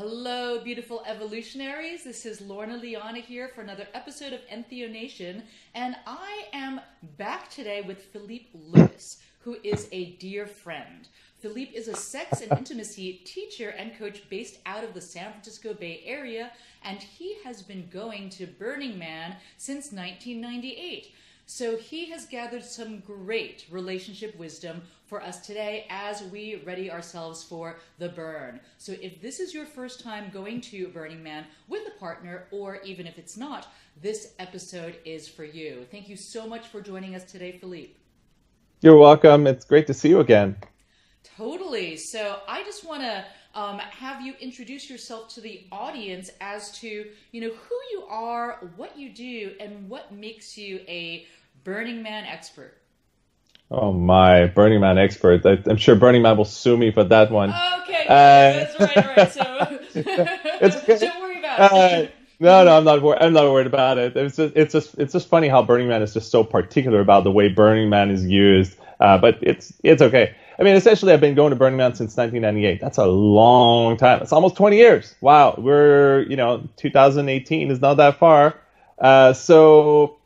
Hello, beautiful evolutionaries. This is Lorna Liana here for another episode of Entheo Nation, and I am back today with Philippe Lewis, who is a dear friend. Philippe is a sex and intimacy teacher and coach based out of the San Francisco Bay Area, and he has been going to Burning Man since 1998. So he has gathered some great relationship wisdom for us today as we ready ourselves for the burn. So if this is your first time going to Burning Man with a partner, or even if it's not, this episode is for you. Thank you so much for joining us today, Philippe. You're welcome. It's great to see you again. Totally. So I just want to have you introduce yourself to the audience as to, who you are, what you do, and what makes you a Burning Man expert. Oh my, Burning Man expert. I'm sure Burning Man will sue me for that one. Okay, that's right. So don't worry about it. No, I'm not worried about it. It's just funny how Burning Man is just so particular about the way Burning Man is used. But it's okay. I mean, essentially, I've been going to Burning Man since 1998. That's a long time. It's almost 20 years. Wow, 2018 is not that far. So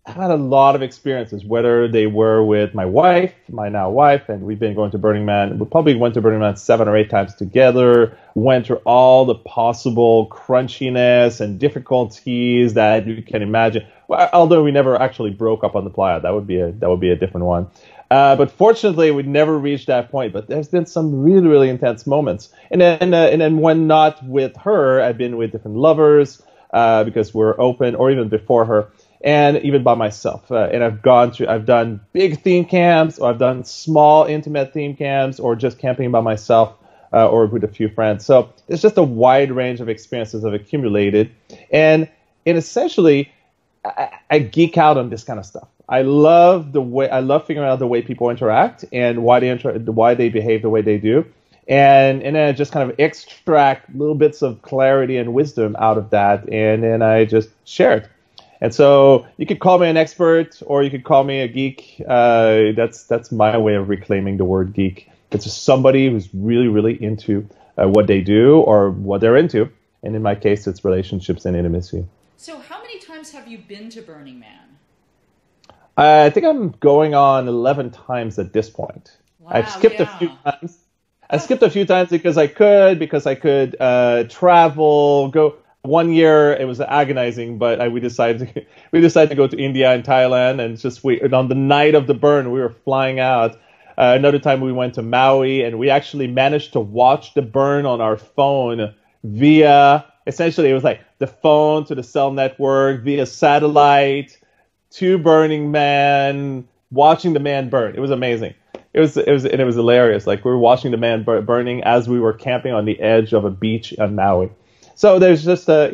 I've had a lot of experiences, whether they were with my wife, my now wife, and we've been going to Burning Man. We probably went to Burning Man 7 or 8 times together, went through all the possible crunchiness and difficulties that you can imagine. Well, although we never actually broke up on the playa, that would be a different one. But fortunately, we never reached that point. But there's been some really, really intense moments. And then when not with her, I've been with different lovers because we're open, or even before her, and even by myself. And I've done big theme camps, or I've done small, intimate theme camps, or just camping by myself or with a few friends. So it's just a wide range of experiences I've accumulated. And essentially, I geek out on this kind of stuff. I love figuring out the way people interact and why they behave the way they do, and then I just kind of extract little bits of clarity and wisdom out of that, and then I just share it. And so you could call me an expert, or you could call me a geek. That's my way of reclaiming the word geek. It's just somebody who's really, really into what they do or what they're into, and in my case, it's relationships and intimacy. So how many times have you been to Burning Man? I think I'm going on 11 times at this point. Wow, I've skipped a few times. I skipped a few times because I could travel. Go 1 year, it was agonizing, but we decided to go to India and Thailand, and on the night of the burn, we were flying out. Another time we went to Maui, and we actually managed to watch the burn on our phone via, essentially it was like the phone to the cell network via satellite to Burning Man, watching the man burn. It was amazing. It was hilarious. Like, we were watching the man burning as we were camping on the edge of a beach on Maui. So there's just a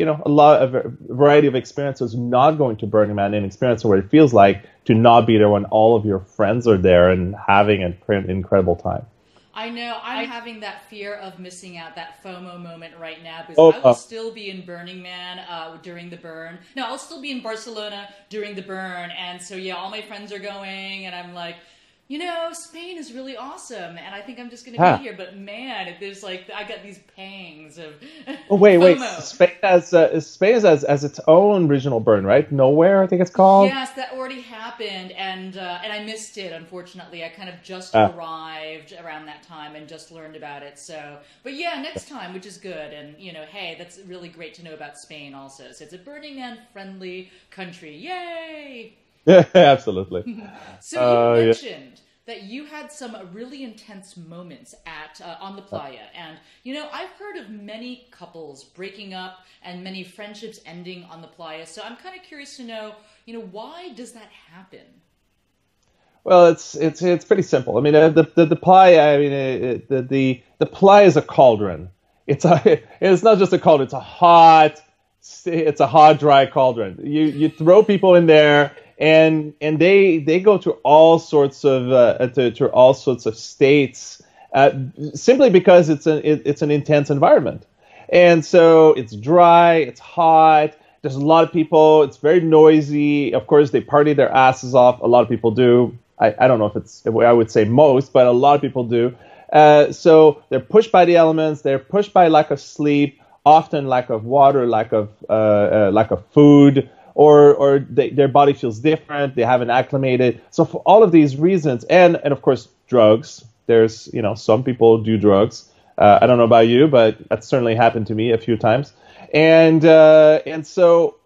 variety of experiences not going to Burning Man, and experiences where it feels like to not be there when all of your friends are there and having an incredible time. I know I'm having that fear of missing out, that FOMO moment right now, because I will still be in Burning Man during the burn. No, I'll still be in Barcelona during the burn. And so, yeah, all my friends are going, and I'm like, Spain is really awesome, and I think I'm just going to be here. But man, there's I got these pangs of wait. FOMO. Spain has its own regional burn, right? Nowhere, I think it's called. Yes, that already happened, and I missed it. Unfortunately, I kind of just arrived around that time and just learned about it. So, but yeah, next time, which is good. And hey, that's really great to know about Spain also. So it's a Burning Man friendly country. Yay! Yeah, absolutely. So you mentioned that you had some really intense moments on the playa, and I've heard of many couples breaking up and many friendships ending on the playa. So I'm kind of curious to know, why does that happen? Well, it's pretty simple. I mean, the playa. I mean, the playa is a cauldron. It's not just a cauldron. It's a hot, dry cauldron. You throw people in there, and they go through all sorts of states simply because it's an intense environment, and so it's dry, it's hot. There's a lot of people. It's very noisy. Of course, they party their asses off. A lot of people do. I don't know if it's, I would say most, but a lot of people do. So they're pushed by the elements. They're pushed by lack of sleep, often lack of water, lack of food, or their body feels different. They haven't acclimated. So for all of these reasons, and of course drugs. There's some people do drugs. I don't know about you, but that certainly happened to me a few times. And so.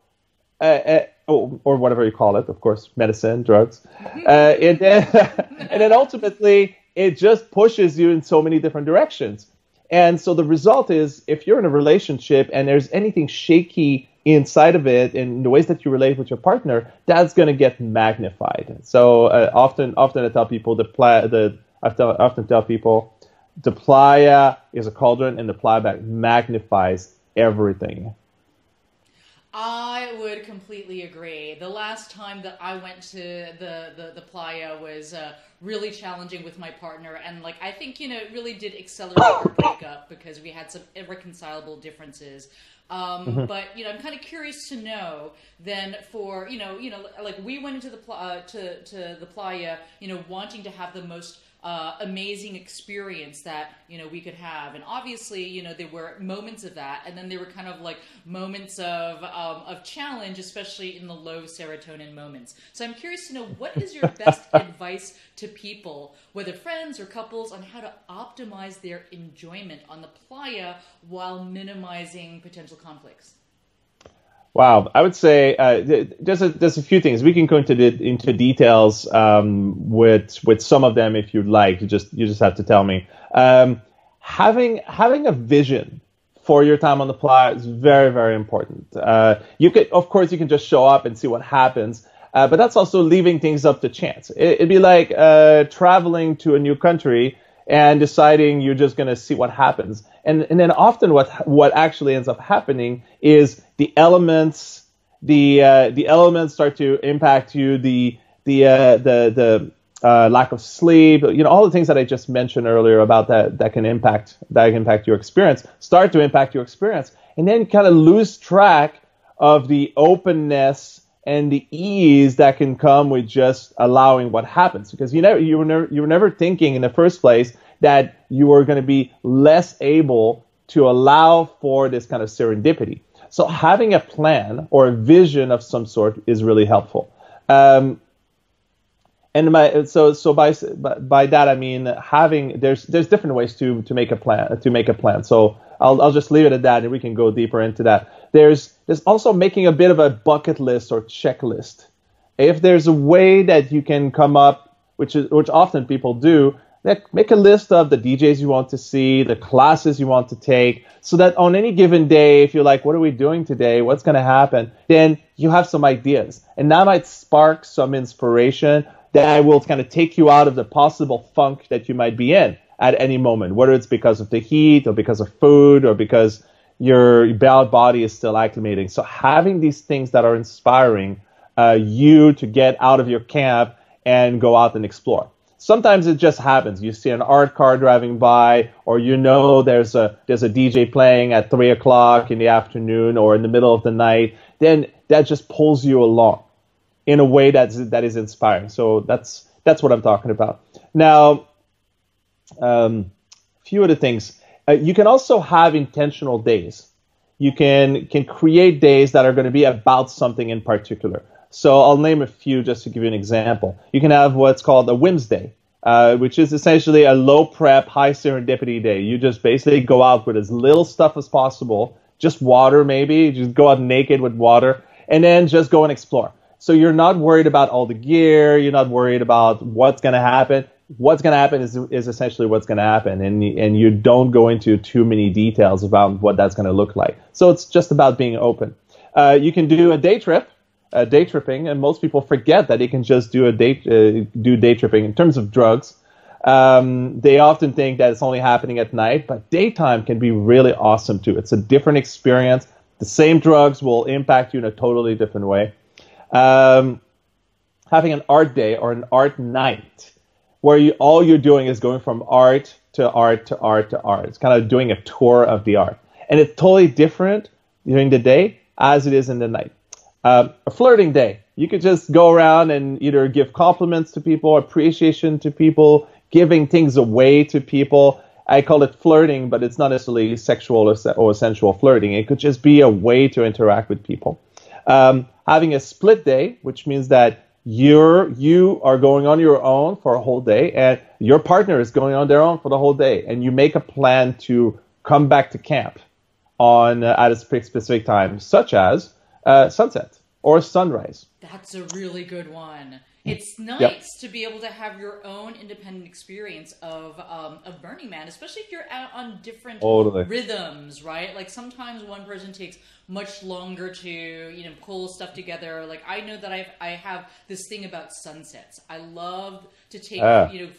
Or whatever you call it, of course, medicine, drugs, and then ultimately it just pushes you in so many different directions. And so the result is, if you're in a relationship and there's anything shaky inside of it, in the ways that you relate with your partner, that's going to get magnified. So often I tell people I often tell people the playa is a cauldron, and the playa magnifies everything. I would completely agree. The last time that I went to the playa was really challenging with my partner, and I think it really did accelerate our breakup because we had some irreconcilable differences. But I'm kind of curious to know then for we went into to the playa wanting to have the most amazing experience that we could have, and obviously there were moments of that, and then there were kind of moments of challenge, especially in the low serotonin moments. So I'm curious to know, what is your best advice to people, whether friends or couples, on how to optimize their enjoyment on the playa while minimizing potential conflicts? Wow, I would say there's a few things. We can go into details with some of them if you'd like. You just have to tell me. Having a vision for your time on the playa is very, very important. You can just show up and see what happens, but that's also leaving things up to chance. It'd be like traveling to a new country and deciding you're just going to see what happens. And then often what actually ends up happening is the elements start to impact you, the lack of sleep, all the things that I just mentioned earlier about that can impact your experience, start to impact your experience, and then kind of lose track of the openness and the ease that can come with just allowing what happens, because you were never thinking in the first place that you were going to be less able to allow for this kind of serendipity. So having a plan or a vision of some sort is really helpful. And so by that I mean there's different ways to make a plan. So I'll just leave it at that, and we can go deeper into that. There's also making a bit of a bucket list or checklist. If there's a way that you can come up, which often people do, make a list of the DJs you want to see, the classes you want to take, so that on any given day, if you're like, what are we doing today? What's going to happen? Then you have some ideas. And that might spark some inspiration that will kind of take you out of the possible funk that you might be in at any moment, whether it's because of the heat or because of food or because your body is still acclimating. So having these things that are inspiring you to get out of your camp and go out and explore. Sometimes it just happens. You see an art car driving by, or there's a DJ playing at 3 o'clock in the afternoon or in the middle of the night. Then that just pulls you along in a way that is inspiring. So that's what I'm talking about. Now, a few other things. You can also have intentional days. You can create days that are going to be about something in particular. So I'll name a few just to give you an example. You can have what's called a whims day, which is essentially a low prep, high serendipity day. You just basically go out with as little stuff as possible, just water maybe, just go out naked with water, and then just go and explore. So you're not worried about all the gear, you're not worried about what's going to happen. What's going to happen is essentially what's going to happen, and you don't go into too many details about what that's going to look like. So it's just about being open. You can do a day trip. Day tripping, and most people forget that they can just do day tripping. In terms of drugs, they often think that it's only happening at night, but daytime can be really awesome too. It's a different experience. The same drugs will impact you in a totally different way. Having an art day or an art night, where all you're doing is going from art to art to art to art. It's kind of doing a tour of the art, and it's totally different during the day as it is in the night. A flirting day. You could just go around and either give compliments to people, appreciation to people, giving things away to people. I call it flirting, but it's not necessarily sexual or sensual flirting. It could just be a way to interact with people. Having a split day, which means that you are going on your own for a whole day, and your partner is going on their own for the whole day, and you make a plan to come back to camp at a specific time, such as sunset or sunrise. That's a really good one. It's nice Yep. to be able to have your own independent experience of Burning Man, especially if you're out on different Totally. rhythms, right? Like sometimes one person takes much longer to pull stuff together. Like I know that I have this thing about sunsets. I love to take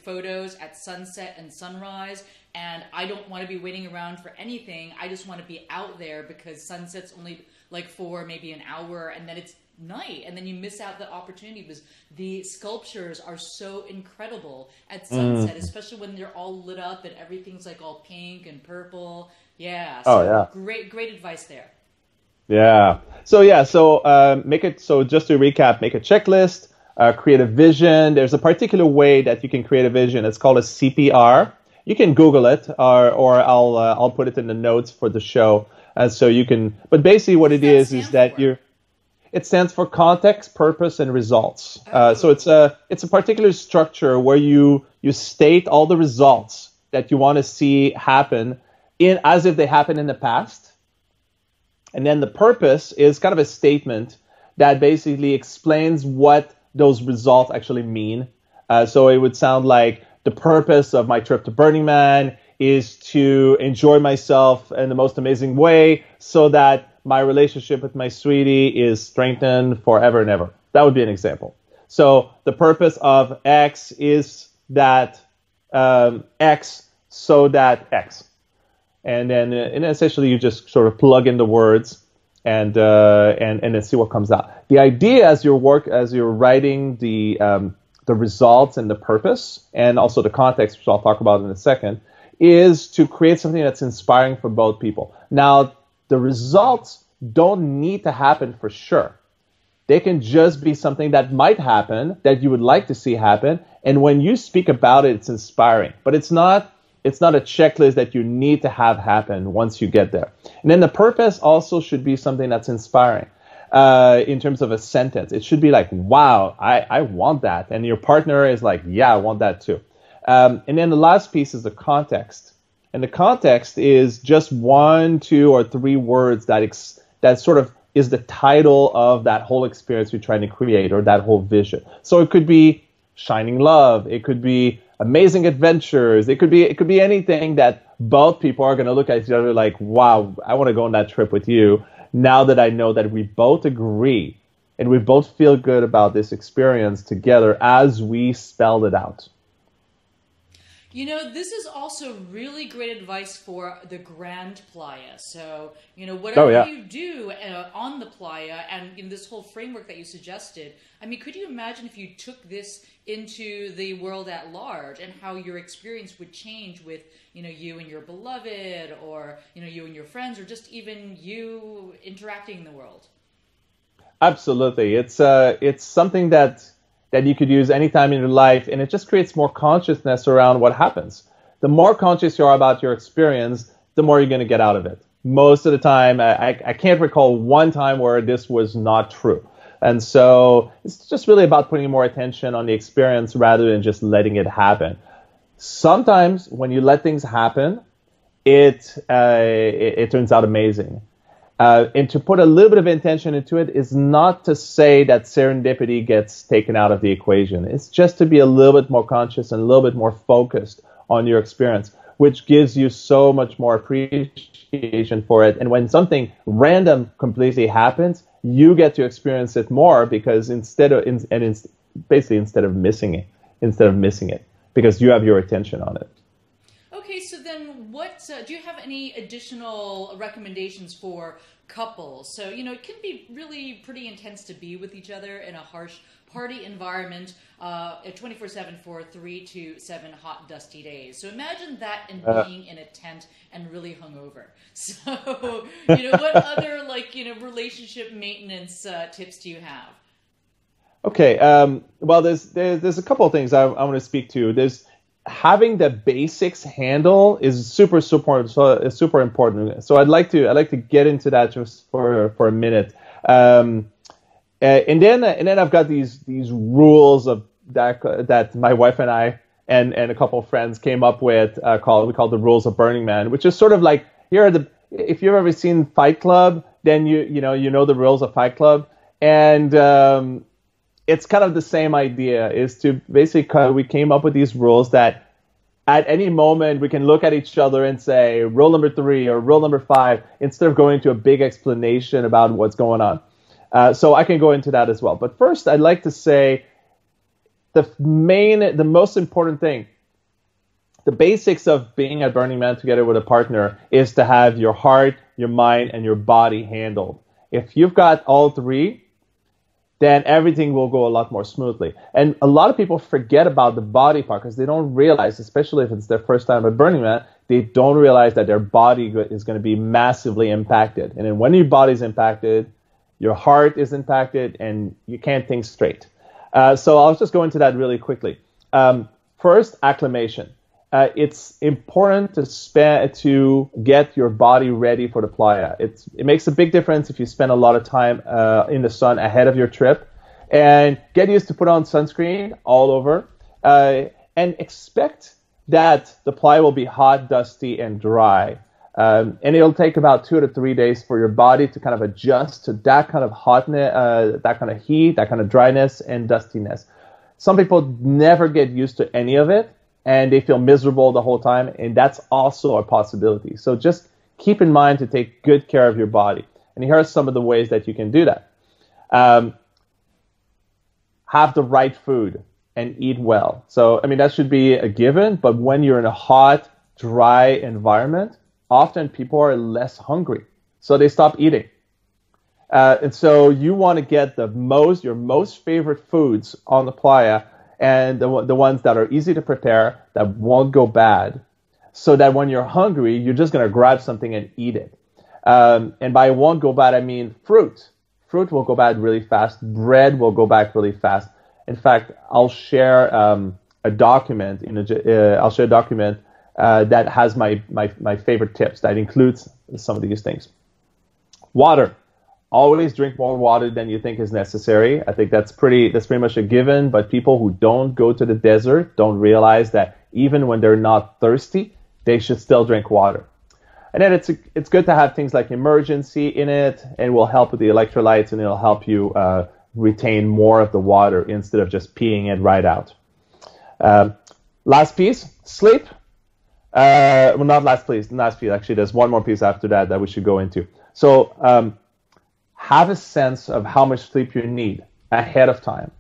photos at sunset and sunrise, and I don't want to be waiting around for anything. I just want to be out there because sunset's only like for maybe an hour, and then it's night, and then you miss out the opportunity because the sculptures are so incredible at sunset, especially when they're all lit up and everything's like all pink and purple. Yeah. So great advice there. Yeah. So make it. So just to recap, make a checklist, create a vision. There's a particular way that you can create a vision. It's called a CPR. You can Google it, or I'll put it in the notes for the show, so you can. But basically, what it is that you're. It stands for context, purpose, and results. So it's a particular structure where you state all the results that you want to see happen as if they happened in the past. And then the purpose is kind of a statement that basically explains what those results actually mean. So it would sound like the purpose of my trip to Burning Man is to enjoy myself in the most amazing way so that my relationship with my sweetie is strengthened forever and ever. That would be an example. So the purpose of X is that X so that X. And then essentially you just sort of plug in the words and then see what comes out. The idea as you're writing the results and the purpose and also the context, which I'll talk about in a second, is to create something that's inspiring for both people. Now, the results don't need to happen for sure. They can just be something that might happen, that you would like to see happen. And when you speak about it, it's inspiring. But it's not a checklist that you need to have happen once you get there. And then the purpose also should be something that's inspiring. In terms of a sentence, it should be like, wow, I want that. And your partner is like, yeah, I want that too. And then the last piece is the context. And the context is just 1, 2, or 3 words that sort of is the title of that whole experience you're trying to create or that whole vision. So it could be shining love. It could be amazing adventures. It could be anything that both people are going to look at each other like, wow, I want to go on that trip with you now that I know that we both agree and we both feel good about this experience together as we spelled it out. This is also really great advice for the Grand Playa. So, whatever you do on the playa and this whole framework that you suggested, I mean, could you imagine if you took this into the world at large and how your experience would change with, you and your beloved or, you and your friends or just even you interacting in the world? Absolutely. It's something that you could use anytime in your life, and it just creates more consciousness around what happens. The more conscious you are about your experience, the more you're going to get out of it. Most of the time, I can't recall one time where this was not true. And so it's just really about putting more attention on the experience rather than just letting it happen. Sometimes when you let things happen, it turns out amazing. And to put a little bit of intention into it is not to say that serendipity gets taken out of the equation. It's just to be a little bit more conscious and a little bit more focused on your experience, which gives you so much more appreciation for it. And when something random completely happens, you get to experience it more because instead of missing it, because you have your attention on it. Okay, so then what do you have any additional recommendations for couples? So, it can be really pretty intense to be with each other in a harsh party environment 24/7 for 3 to 7 hot, dusty days. So imagine that and being in a tent and really hungover. So, what other relationship maintenance tips do you have? Okay, well, there's a couple of things I want to speak to. having the basics handle is super important. So I'd like to get into that just for a minute. And then I've got these rules of that my wife and I and a couple of friends came up with we call the rules of Burning Man, which is sort of like, here are the, if you've ever seen Fight Club, then you know the rules of Fight Club, and it's kind of the same idea, is to basically, we came up with these rules that at any moment we can look at each other and say rule number 3 or rule number 5, instead of going into a big explanation about what's going on. So I can go into that as well. But first, I'd like to say the most important thing, the basics of being at Burning Man together with a partner, is to have your heart, your mind, and your body handled. If you've got all 3, then everything will go a lot more smoothly. And a lot of people forget about the body part because they don't realize, especially if it's their first time at Burning Man, they don't realize that their body is going to be massively impacted. And then when your body's impacted, your heart is impacted, and you can't think straight. So I'll just go into that really quickly. First, acclimation. It's important to get your body ready for the playa. It makes a big difference if you spend a lot of time in the sun ahead of your trip, and get used to put on sunscreen all over, and expect that the playa will be hot, dusty, and dry. And it'll take about 2 to 3 days for your body to kind of adjust to that kind of hotness, that kind of heat, that kind of dryness and dustiness. Some people never get used to any of it, and they feel miserable the whole time, and that's also a possibility. So just keep in mind to take good care of your body. And here are some of the ways that you can do that. Have the right food and eat well. So, I mean, that should be a given, but when you're in a hot, dry environment, often people are less hungry, so they stop eating. And so you want to get your most favorite foods on the playa, and the ones that are easy to prepare, that won't go bad, so that when you're hungry, you're just going to grab something and eat it. And by won't go bad, I mean fruit. Fruit will go bad really fast. Bread will go back really fast. In fact, I'll share a document that has my favorite tips that includes some of these things. Water. Always drink more water than you think is necessary. I think that's pretty much a given, but people who don't go to the desert don't realize that even when they're not thirsty, they should still drink water. And then it's good to have things like emergency in it, and will help with the electrolytes, and it'll help you retain more of the water instead of just peeing it right out. Last piece, sleep. Well, not last piece. Actually, there's one more piece after that we should go into. So have a sense of how much sleep you need ahead of time.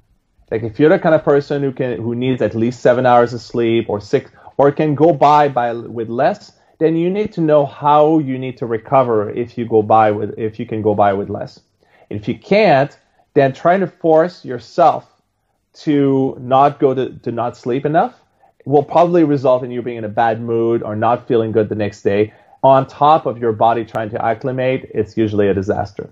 Like, if you're the kind of person who needs at least 7 hours of sleep, or 6, or can go by with less, then you need to know how you need to recover if you can go by with less. And if you can't, then trying to force yourself to not sleep enough will probably result in you being in a bad mood or not feeling good the next day. On top of your body trying to acclimate, it's usually a disaster.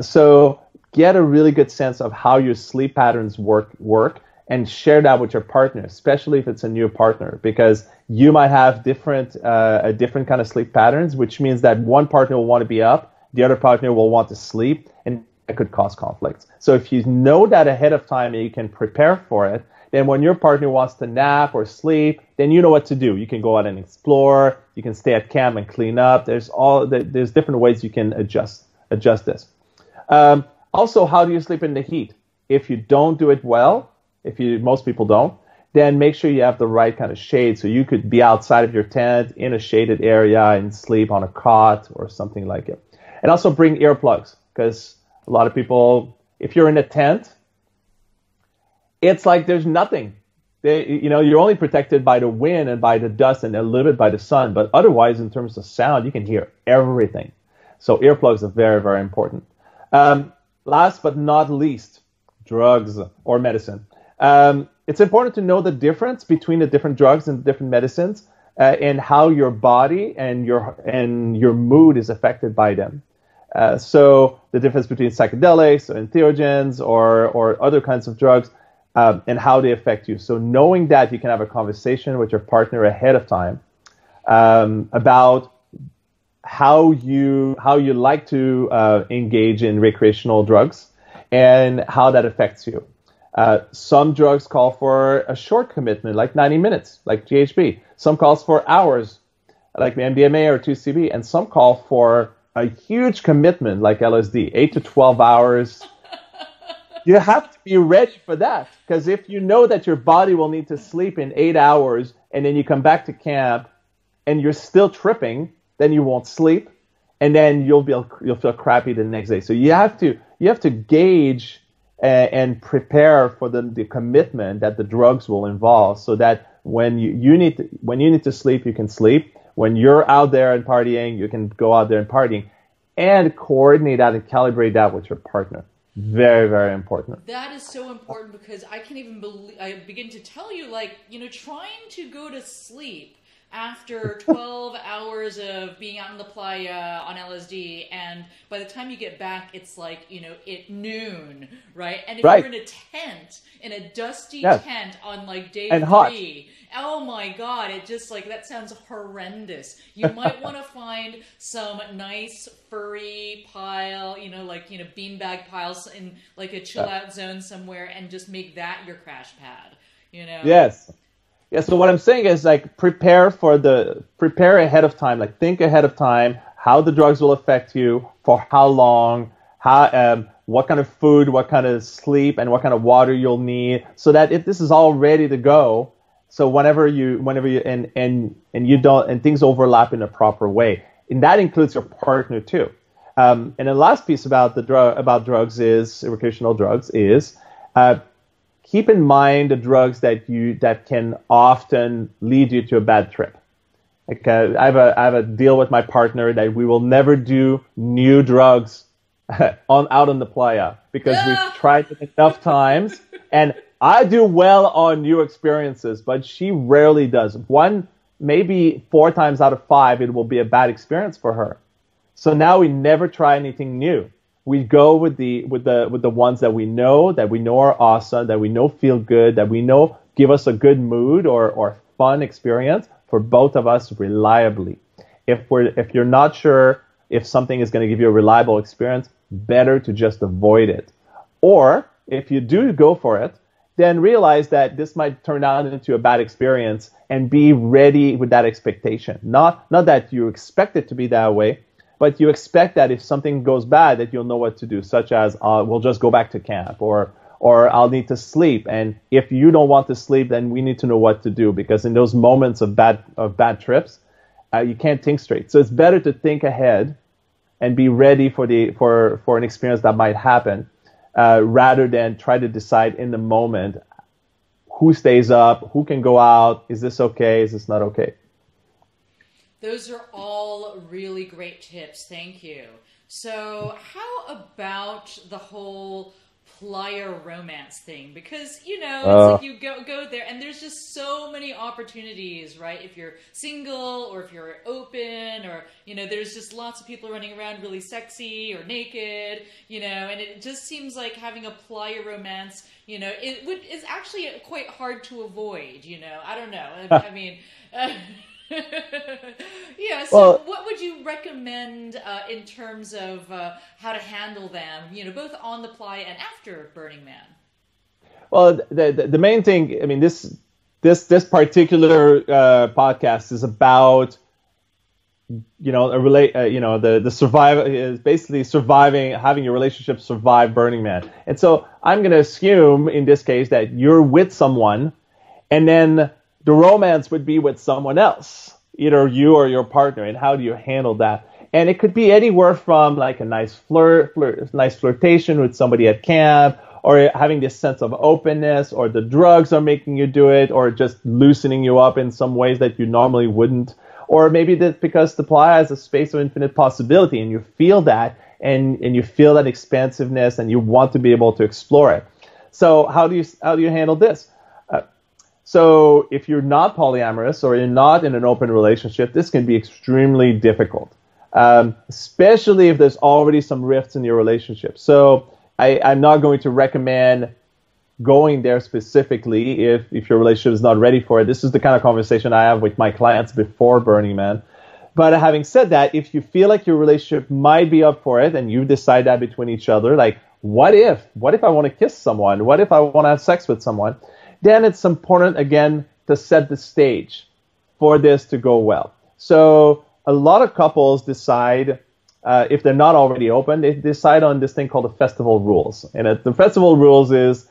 So get a really good sense of how your sleep patterns work, and share that with your partner, especially if it's a new partner, because you might have a different kind of sleep patterns, which means that one partner will want to be up, the other partner will want to sleep, and it could cause conflicts. So if you know that ahead of time and you can prepare for it, then when your partner wants to nap or sleep, then you know what to do. You can go out and explore, you can stay at camp and clean up. There's different ways you can adjust this. Also, how do you sleep in the heat? If you don't do it well, most people don't, then make sure you have the right kind of shade. So you could be outside of your tent in a shaded area and sleep on a cot or something like it. And also bring earplugs, because a lot of people, if you're in a tent, it's like there's nothing. You're only protected by the wind and by the dust and a little bit by the sun, but otherwise, in terms of sound, you can hear everything. So earplugs are very, very important. Last but not least, drugs or medicine. It's important to know the difference between the different drugs and the different medicines, and how your body and your mood is affected by them. So the difference between psychedelics or entheogens or other kinds of drugs. and how they affect you. So knowing that, you can have a conversation with your partner ahead of time about how you like to engage in recreational drugs and how that affects you. Some drugs call for a short commitment, like 90 minutes, like GHB. Some calls for hours, like MDMA or 2CB, and some call for a huge commitment, like LSD, 8 to 12 hours. You have to be ready for that, because if you know that your body will need to sleep in 8 hours, and then you come back to camp and you're still tripping, then you won't sleep, and then you'll feel crappy the next day. So you have to gauge and prepare for the commitment that the drugs will involve, so that when you need to sleep, you can sleep. When you're out there and partying, you can go out there and partying, and coordinate that and calibrate that with your partner. Very, very important. That is so important, because I can't even begin to tell you, like, trying to go to sleep after 12 hours of being out in the playa on LSD, and by the time you get back, it's like, at noon, right? And if you're in a tent, in a dusty tent on like day and 3, hot. Oh my God, it just like, that sounds horrendous. You might want to find some nice furry pile, beanbag piles in like a chill out zone somewhere, and just make that your crash pad, Yes. Yeah, so what I'm saying is, like, prepare ahead of time, like think ahead of time how the drugs will affect you, for how long, what kind of food, what kind of sleep, and what kind of water you'll need, so that if this is all ready to go, so whenever you and you don't, and things overlap in a proper way, and that includes your partner too. And the last piece about drugs is recreational drugs is. Keep in mind the drugs that can often lead you to a bad trip. Like I have a deal with my partner that we will never do new drugs out on the playa, because we've tried it enough times, and I do well on new experiences, but she rarely does. Maybe 4 times out of 5, it will be a bad experience for her. So now we never try anything new. We go with the ones that we know are awesome, that we know feel good, that we know give us a good mood or fun experience for both of us reliably. If you're not sure if something is going to give you a reliable experience, better to just avoid it. Or if you do go for it, then realize that this might turn out into a bad experience, and be ready with that expectation. Not that you expect it to be that way, but you expect that if something goes bad, that you'll know what to do, such as we'll just go back to camp, or I'll need to sleep. And if you don't want to sleep, then we need to know what to do, because in those moments of bad trips, you can't think straight. So it's better to think ahead and be ready for an experience that might happen, rather than try to decide in the moment who stays up, who can go out, is this okay, is this not okay. Those are all really great tips. Thank you. So how about the whole playa romance thing? Because, it's like you go there, and there's just so many opportunities, right? If you're single, or if you're open, or, there's just lots of people running around really sexy or naked, and it just seems like having a playa romance, is actually quite hard to avoid, I don't know. I mean... Yeah, so what would you recommend in terms of how to handle them, both on the playa and after Burning Man? Well, the main thing, I mean, this particular podcast is about, the survival is basically surviving, having your relationship survive Burning Man. And so I'm going to assume in this case that you're with someone, and then the romance would be with someone else, either you or your partner, and how do you handle that? And it could be anywhere from like a nice flirtation with somebody at camp, or having this sense of openness, or the drugs are making you do it, or just loosening you up in some ways that you normally wouldn't. Or maybe that's because the playa is a space of infinite possibility, and you feel that, and you feel that expansiveness, and you want to be able to explore it. So how do you handle this? So if you're not polyamorous, or you're not in an open relationship, this can be extremely difficult, especially if there's already some rifts in your relationship. So I'm not going to recommend going there specifically if your relationship is not ready for it. This is the kind of conversation I have with my clients before Burning Man. But having said that, if you feel like your relationship might be up for it and you decide that between each other, like, what if I want to kiss someone? What if I want to have sex with someone? Then it's important, again, to set the stage for this to go well. So a lot of couples decide, if they're not already open, they decide on this thing called the festival rules. And the festival rules is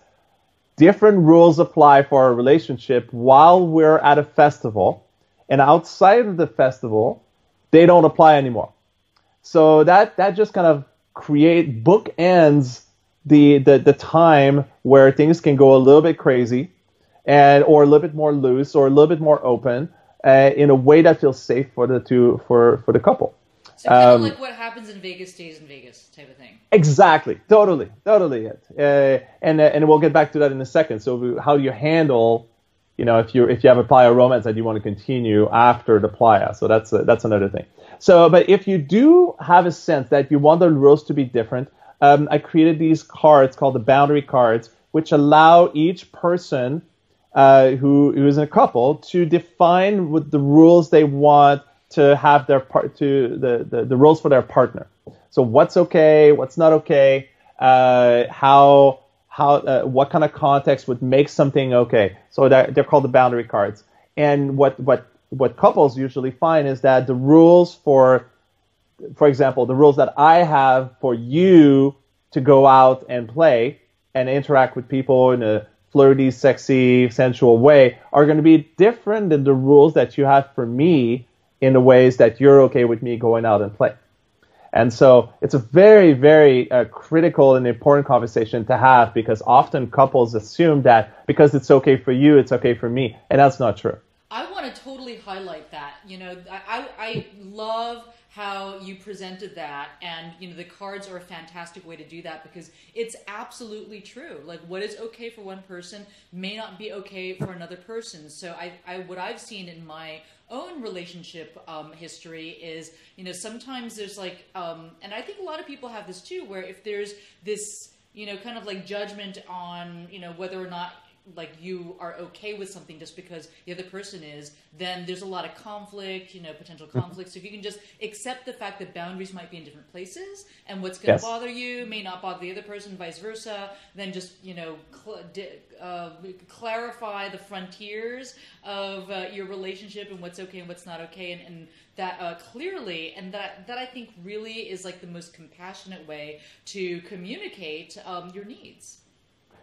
different rules apply for our relationship while we're at a festival. And outside of the festival, they don't apply anymore. So that just kind of bookends the time where things can go a little bit crazy or a little bit more loose or a little bit more open in a way that feels safe for the couple. So kind of like what happens in Vegas stays in Vegas type of thing. Exactly. Totally it. And we'll get back to that in a second. So how do you handle, if you have a playa romance that you want to continue after the playa? So that's another thing. So, but if you do have a sense that you want the rules to be different, I created these cards called the boundary cards, which allow each person who is in a couple to define what the rules they want to have the rules for their partner. So what's okay, what's not okay, what kind of context would make something okay. So they're called the boundary cards. And what couples usually find is that the rules for example, the rules that I have for you to go out and play and interact with people in a flirty, sexy, sensual way are going to be different than the rules that you have for me in the ways that you're okay with me going out and play. And so it's a very, very critical and important conversation to have, because often couples assume that because it's okay for you, it's okay for me. And that's not true. I want to totally highlight that. I love how you presented that, and the cards are a fantastic way to do that, because it's absolutely true. Like, what is okay for one person may not be okay for another person. So what I've seen in my own relationship history is, sometimes there's like, and I think a lot of people have this too, where if there's this, kind of like judgment on, whether or not like you are okay with something just because the other person is, then there's a lot of conflict, potential conflict. So if you can just accept the fact that boundaries might be in different places, and what's going to bother you may not bother the other person, vice versa, then just, clarify the frontiers of your relationship and what's okay and what's not okay, and that clearly, and that I think really is like the most compassionate way to communicate your needs.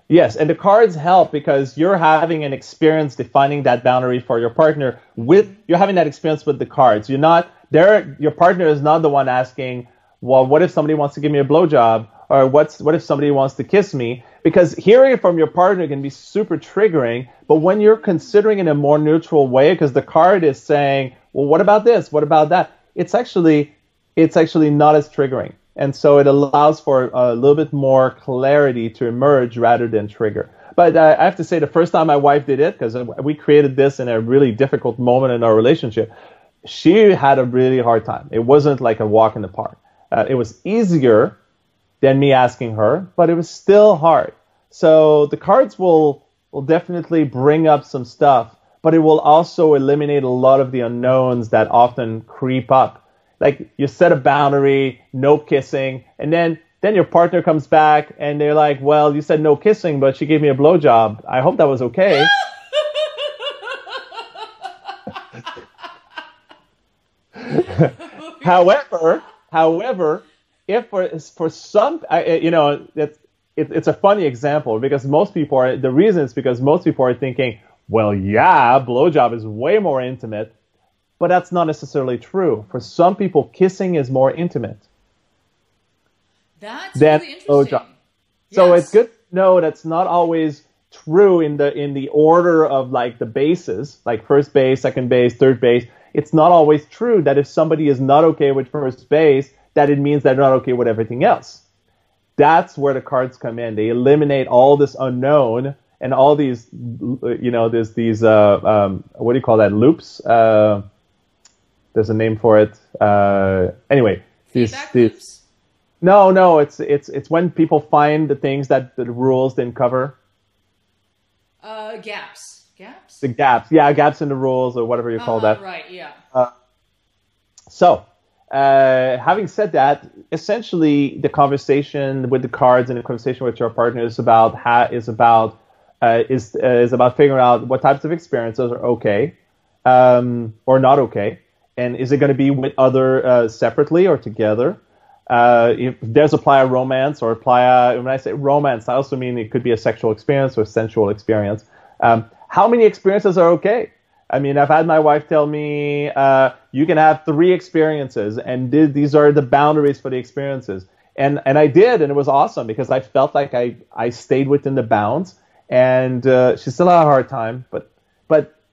Yes, and the cards help because you're having an experience defining that boundary for your partner. You're having that experience with the cards. You're not there. Your partner is not the one asking, well, what if somebody wants to give me a blowjob, or what if somebody wants to kiss me? Because hearing it from your partner can be super triggering. But when you're considering in a more neutral way, because the card is saying, well, what about this? What about that? It's actually not as triggering. And so it allows for a little bit more clarity to emerge rather than trigger. But I have to say, the first time my wife did it, because we created this in a really difficult moment in our relationship, she had a really hard time. It wasn't like a walk in the park. It was easier than me asking her, but it was still hard. So the cards will definitely bring up some stuff, but it will also eliminate a lot of the unknowns that often creep up. Like, you set a boundary, no kissing, and then your partner comes back and they're like, well, you said no kissing, but she gave me a blowjob. I hope that was okay. However, if for some, it's a funny example, because the reason is because most people are thinking, well, yeah, blowjob is way more intimate. But that's not necessarily true. For some people, kissing is more intimate. That's really interesting. Yes. So it's good to know that's not always true in the order of like the bases, like first base, second base, third base. It's not always true that if somebody is not okay with first base, that it means they're not okay with everything else. That's where the cards come in. They eliminate all this unknown and all these, there's these, what do you call that, loops? There's a name for it. Anyway, these. No, it's when people find the things that the rules didn't cover. Gaps. The gaps, yeah, gaps in the rules or whatever you call that. Right. Yeah. So, having said that, essentially the conversation with the cards and the conversation with your partner is about figuring out what types of experiences are okay, or not okay, and is it going to be with other separately or together? If there's a playa romance or a playa, when I say romance, I also mean it could be a sexual experience or sensual experience. How many experiences are okay? I mean, I've had my wife tell me, you can have 3 experiences, and these are the boundaries for the experiences. And I did, and it was awesome because I felt like I stayed within the bounds. And she still had a hard time, but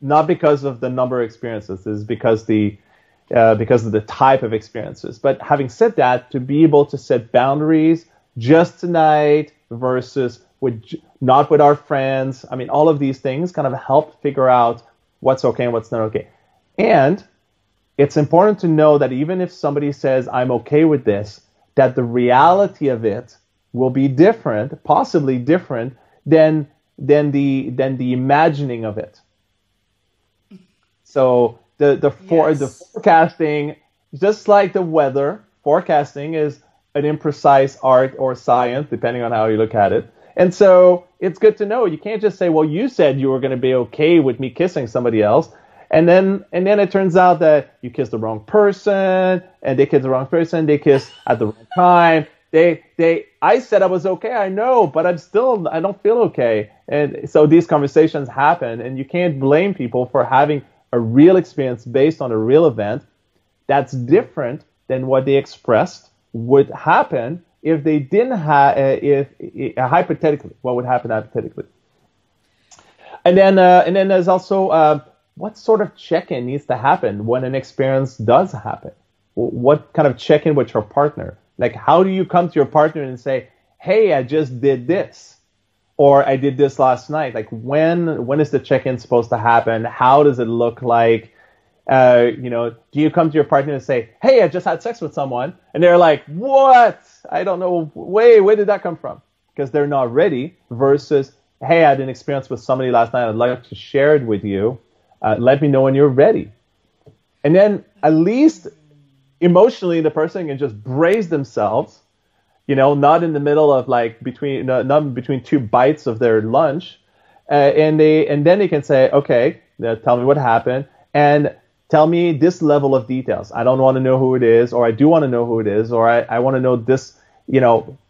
not because of the number of experiences. This is because of the type of experiences. But having said that, to be able to set boundaries just tonight versus not with our friends, I mean, all of these things kind of help figure out what's okay and what's not okay. And it's important to know that even if somebody says, I'm okay with this, that the reality of it will be different, possibly different than the imagining of it. So the forecasting, just like the weather, forecasting is an imprecise art or science, depending on how you look at it. And so it's good to know. You can't just say, well, you said you were going to be okay with me kissing somebody else. And then it turns out that you kissed the wrong person, and they kissed the wrong person. They kissed at the wrong time. I said I was okay, I know, but I don't feel okay. And so these conversations happen, and you can't blame people for having a real experience based on a real event that's different than what they expressed would happen if they didn't have, hypothetically, what would happen hypothetically. And then there's also what sort of check-in needs to happen when an experience does happen? What kind of check-in with your partner? Like, how do you come to your partner and say, hey, I just did this, or I did this last night? Like, when is the check-in supposed to happen? How does it look like? Do you come to your partner and say, hey, I just had sex with someone? And they're like, what? I don't know. Where did that come from? Because they're not ready, versus, hey, I had an experience with somebody last night. I'd like to share it with you. Let me know when you're ready. And then at least emotionally, the person can just brace themselves, not in the middle of not between 2 bites of their lunch. And then they can say, okay, tell me what happened. And tell me this level of details. I don't want to know who it is, or I do want to know who it is, or I want to know this,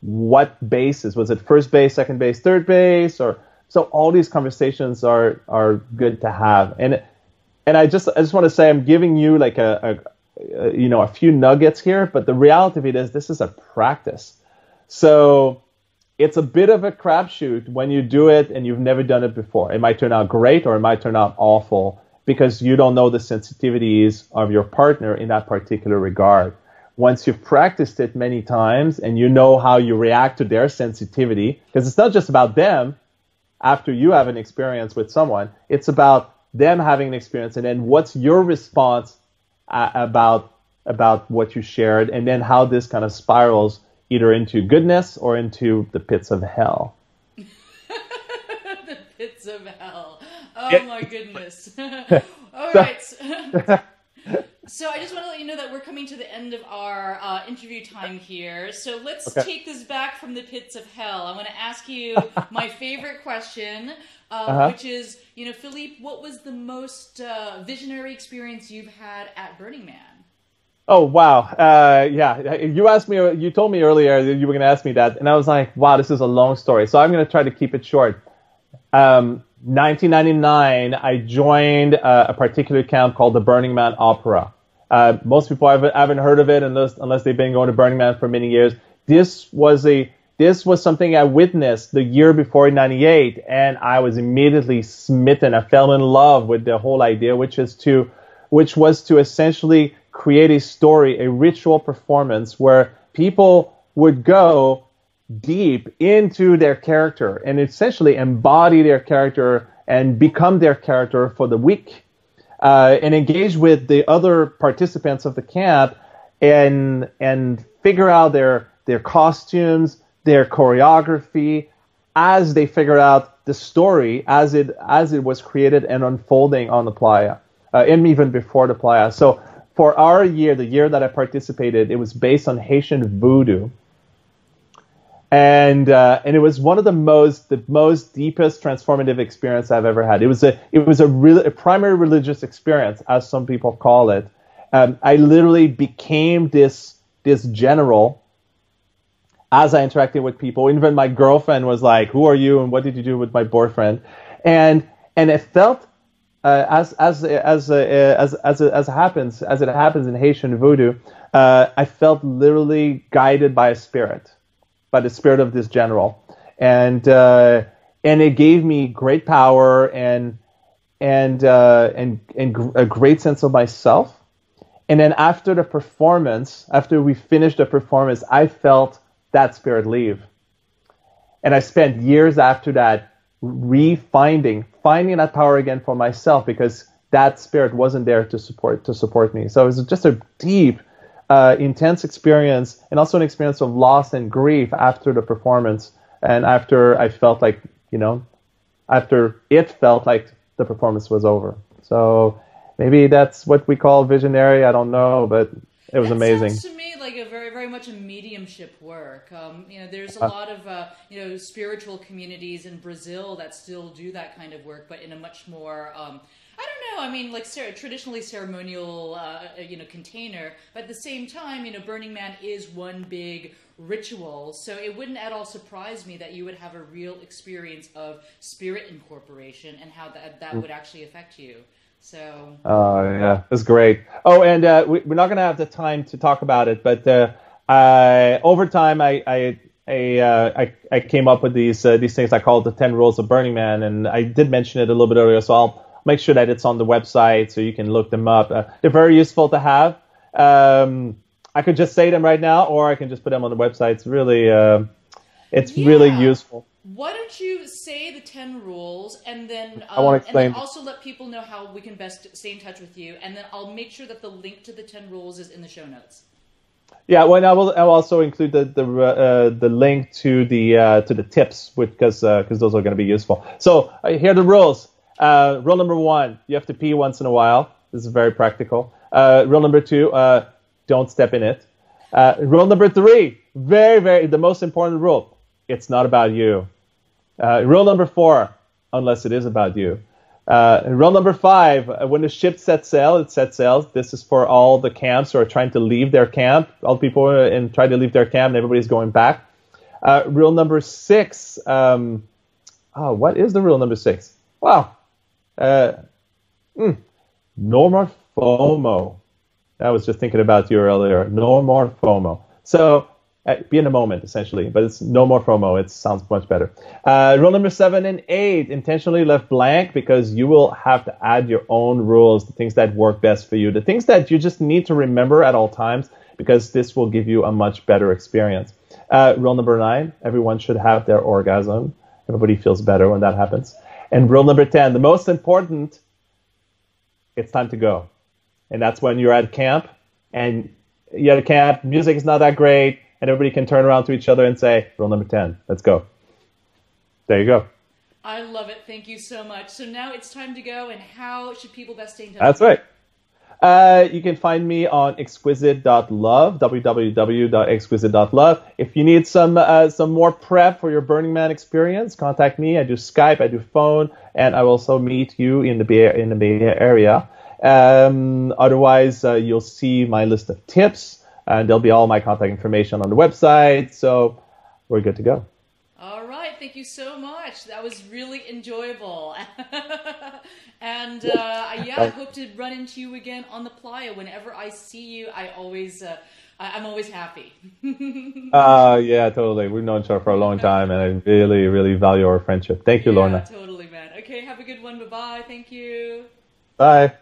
what basis. Was it first base, second base, third base? So all these conversations are good to have. And I just want to say, I'm giving you like a few nuggets here, but the reality of it is this is a practice. So it's a bit of a crapshoot when you do it and you've never done it before. It might turn out great, or it might turn out awful, because you don't know the sensitivities of your partner in that particular regard. Once you've practiced it many times and you know how you react to their sensitivity, because it's not just about them after you have an experience with someone, it's about them having an experience, and then what's your response about what you shared, and then how this kind of spirals either into goodness or into the pits of hell. The pits of hell. Oh my goodness. All right. So I just want to let you know that we're coming to the end of our interview time here. So let's take this back from the pits of hell. I want to ask you my favorite question, which is, Philippe, what was the most visionary experience you've had at Burning Man? Oh, wow. Yeah, you told me earlier that you were going to ask me that, and I was like, wow, this is a long story. So I'm going to try to keep it short. 1999, I joined a particular camp called the Burning Man Opera. Most people haven't heard of it unless they've been going to Burning Man for many years. This was something I witnessed the year before in '98, and I was immediately smitten. I fell in love with the whole idea, which was to essentially create a story, a ritual performance where people would go deep into their character and essentially embody their character and become their character for the week, and engage with the other participants of the camp and figure out their costumes, their choreography, as they figure out the story as it was created and unfolding on the playa, and even before the playa. So for our year, the year that I participated, it was based on Haitian voodoo, and it was one of the most deepest transformative experience I've ever had. It was a primary religious experience, as some people call it. I literally became this general as I interacted with people. Even my girlfriend was like, "Who are you? And what did you do with my boyfriend?" And it felt as it happens in Haitian voodoo. I felt literally guided by a spirit, by the spirit of this general, and it gave me great power and a great sense of myself. And then after we finished the performance, I felt that spirit leave. And I spent years after that finding that power again for myself, because that spirit wasn't there to support me. So it was just a deep, intense experience, and also an experience of loss and grief after the performance, and after I felt like, after it felt like the performance was over. So maybe that's what we call visionary. I don't know, but it was amazing. Sounds to me like a very, very much a mediumship work. There's a lot of spiritual communities in Brazil that still do that kind of work, but in a much more I don't know. I mean, like traditionally ceremonial, container. But at the same time, Burning Man is one big ritual. So it wouldn't at all surprise me that you would have a real experience of spirit incorporation and how that would actually affect you. So. Oh yeah, that's great. Oh, and we're not going to have the time to talk about it, but over time, I came up with these things I call the 10 rules of Burning Man, and I did mention it a little bit earlier, so I'll make sure that it's on the website so you can look them up. They're very useful to have. I could just say them right now, or I can just put them on the website. It's really, really useful. Why don't you say the 10 rules, and then I want to explain. And then also let people know how we can best stay in touch with you, and then I'll make sure that the link to the 10 rules is in the show notes. Yeah, well, I'll also include the link to the tips, because those are going to be useful. So here are the rules. Rule number 1: you have to pee once in a while. This is very practical. Rule number 2: don't step in it. Rule number 3: the most important rule: it's not about you. Rule number 4: unless it is about you. Rule number 5: when the ship sets sail, it sets sails. This is for all the camps who are trying to leave their camp. All people and try to leave their camp, and everybody's going back. Rule number 6. What is the rule number 6? Wow. No more FOMO. I was just thinking about you earlier. No more FOMO. So be in the moment, essentially, but it's no more FOMO. It sounds much better. Rule number 7 and 8: intentionally left blank, because you will have to add your own rules, the things that work best for you, the things that you just need to remember at all times, because this will give you a much better experience. Rule number 9: everyone should have their orgasm. Everybody feels better when that happens. And rule number 10, the most important: it's time to go. And that's when you're at camp, and you're at camp, music is not that great, and everybody can turn around to each other and say, rule number 10, let's go. There you go. I love it. Thank you so much. So now it's time to go, and how should people best stay in touch? That's right. You can find me on exquisite.love, www.exquisite.love. If you need some more prep for your Burning Man experience, contact me. I do Skype, I do phone, and I will also meet you in the Bay Area. Otherwise, you'll see my list of tips, and there'll be all my contact information on the website. So we're good to go. All right. Thank you so much. That was really enjoyable. And I hope to run into you again on the playa. Whenever I see you, I'm always happy. Yeah, totally. We've known each other for a long time, and I really, really value our friendship. Thank you, Lorna. Totally, man. Okay, have a good one. Bye-bye. Thank you. Bye.